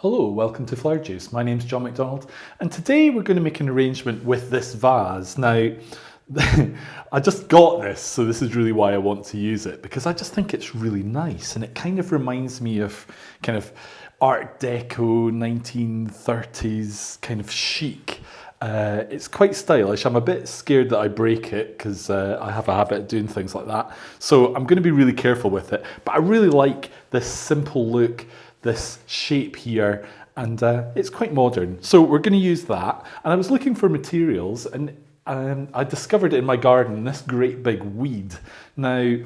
Hello, welcome to Flower Juice. My name's John McDonald, and today we're going to make an arrangement with this vase. Now, I just got this, so this is really why I want to use it, because I just think it's really nice, and it kind of reminds me of kind of Art Deco, 1930s kind of chic. It's quite stylish. I'm a bit scared that I break it because I have a habit of doing things like that. So I'm going to be really careful with it. But I really like this simple look, this shape here, and it's quite modern. So we're going to use that. And I was looking for materials, and I discovered in my garden this great big weed. Now,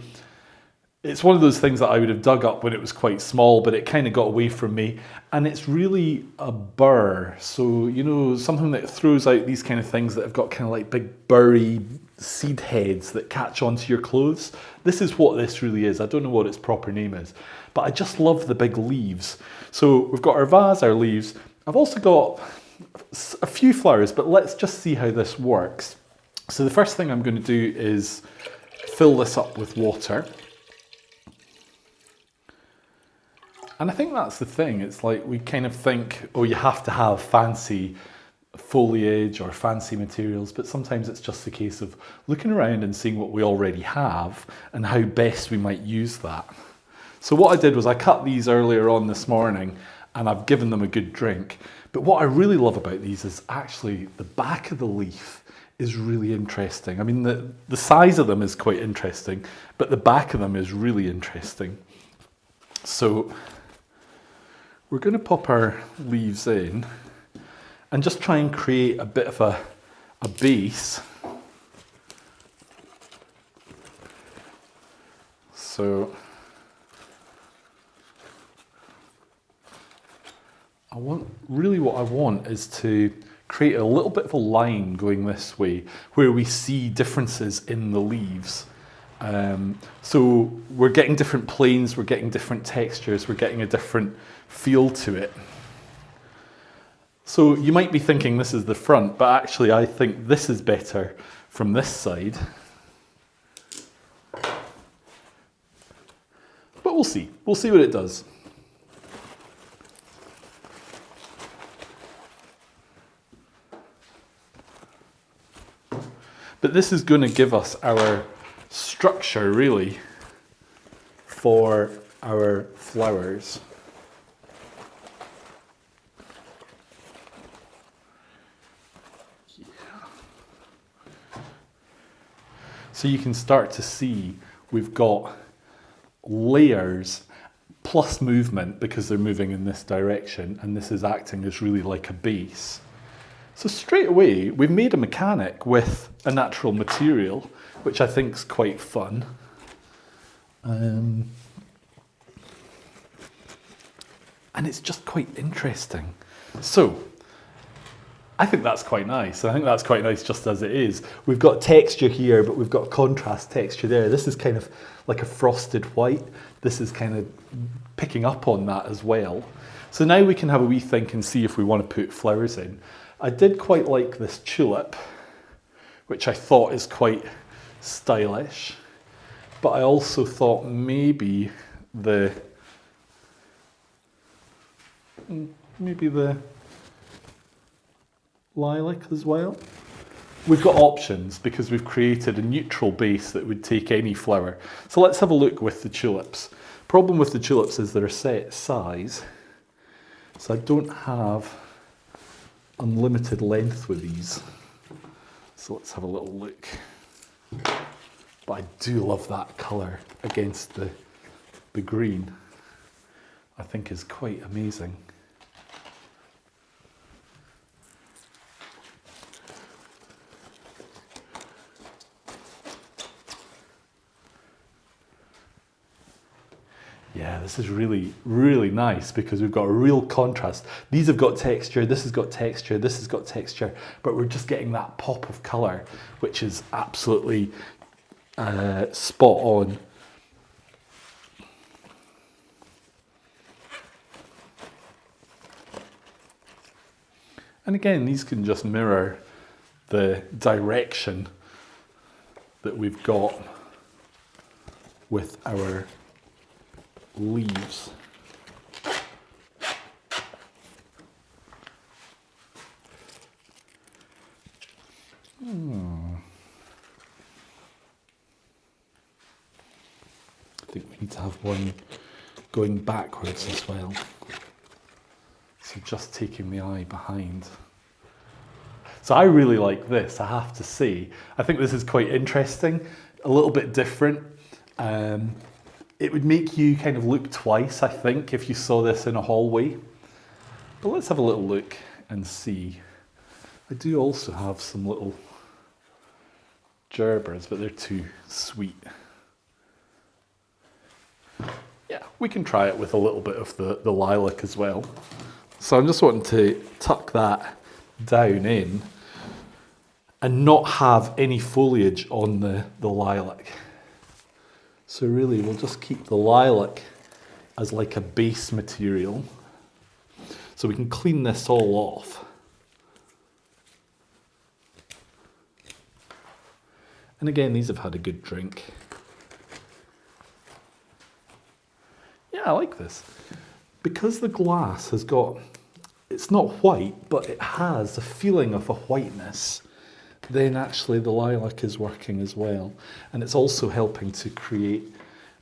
it's one of those things that I would have dug up when it was quite small, but it kind of got away from me. And it's really a burr. So, you know, something that throws out these kind of things that have got kind of like big burry seed heads that catch onto your clothes. This is what this really is. I don't know what its proper name is, but I just love the big leaves. So we've got our vase, our leaves. I've also got a few flowers, but let's just see how this works. So the first thing I'm going to do is fill this up with water. And I think that's the thing. It's like we kind of think, oh, you have to have fancy foliage or fancy materials, but sometimes it's just a case of looking around and seeing what we already have and how best we might use that. So what I did was I cut these earlier on this morning and I've given them a good drink. But what I really love about these is actually the back of the leaf is really interesting. I mean, the size of them is quite interesting, but the back of them is really interesting. So we're going to pop our leaves in and just try and create a bit of a base. So what I want is to create a little bit of a line going this way where we see differences in the leaves. So we're getting different planes, we're getting different textures, we're getting a different feel to it. So you might be thinking this is the front, but actually I think this is better from this side. But we'll see what it does. But this is going to give us our structure, really, for our flowers. Yeah. So you can start to see we've got layers plus movement because they're moving in this direction, and this is acting as really like a base. So straight away, we've made a mechanic with a natural material, which I think is quite fun. And it's just quite interesting. So I think that's quite nice. I think that's quite nice just as it is. We've got texture here, but we've got contrast texture there. This is kind of like a frosted white. This is kind of picking up on that as well. So now we can have a wee think and see if we want to put flowers in. I did quite like this tulip, which I thought is quite stylish, but I also thought maybe the lilac as well. We've got options because we've created a neutral base that would take any flower. So let's have a look with the tulips. Problem with the tulips is they're a set size, so I don't have unlimited length with these. So let's have a little look. But I do love that colour against the green. I think is quite amazing. Yeah, this is really, really nice because we've got a real contrast. These have got texture, this has got texture, this has got texture, but we're just getting that pop of colour, which is absolutely spot on. And again, these can just mirror the direction that we've got with our leaves. I think we need to have one going backwards as well. So just taking the eye behind. So I really like this, I have to say. I think this is quite interesting, a little bit different. It would make you kind of look twice, I think, if you saw this in a hallway. But let's have a little look and see. I do also have some little gerbers, but they're too sweet. Yeah, we can try it with a little bit of the lilac as well. So I'm just wanting to tuck that down in and not have any foliage on the lilac. So really we'll just keep the lilac as like a base material. So we can clean this all off. And again, these have had a good drink. Yeah, I like this. Because the glass has got, it's not white, but it has a feeling of a whiteness, then actually the lilac is working as well. And it's also helping to create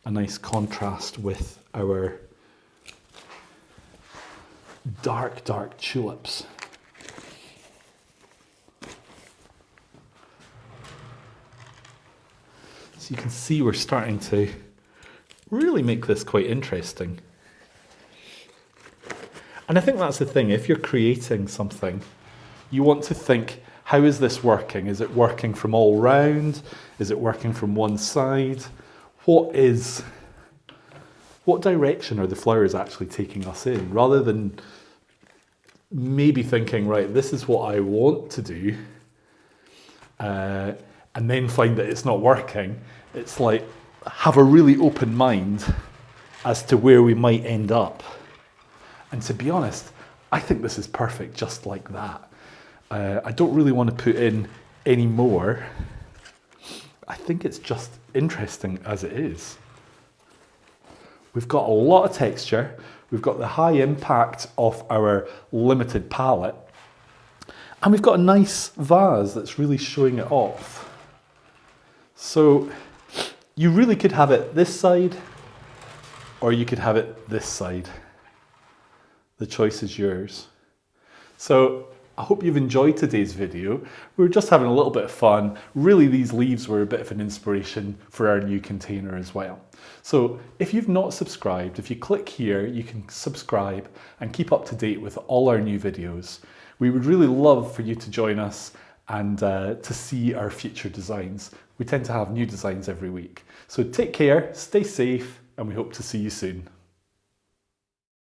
a nice contrast with our dark, dark tulips. So you can see we're starting to really make this quite interesting. And I think that's the thing, if you're creating something, you want to think, how is this working? Is it working from all round? Is it working from one side? What direction are the flowers actually taking us in? Rather than maybe thinking, right, this is what I want to do, and then find that it's not working. It's like, have a really open mind as to where we might end up. And to be honest, I think this is perfect just like that. I don't really want to put in any more. I think it's just interesting as it is. We've got a lot of texture. We've got the high impact of our limited palette. And we've got a nice vase that's really showing it off. So you really could have it this side, or you could have it this side. The choice is yours. So I hope you've enjoyed today's video. We were just having a little bit of fun. Really, these leaves were a bit of an inspiration for our new container as well. So if you've not subscribed, if you click here, you can subscribe and keep up to date with all our new videos. We would really love for you to join us and to see our future designs. We tend to have new designs every week. So take care, stay safe, and we hope to see you soon.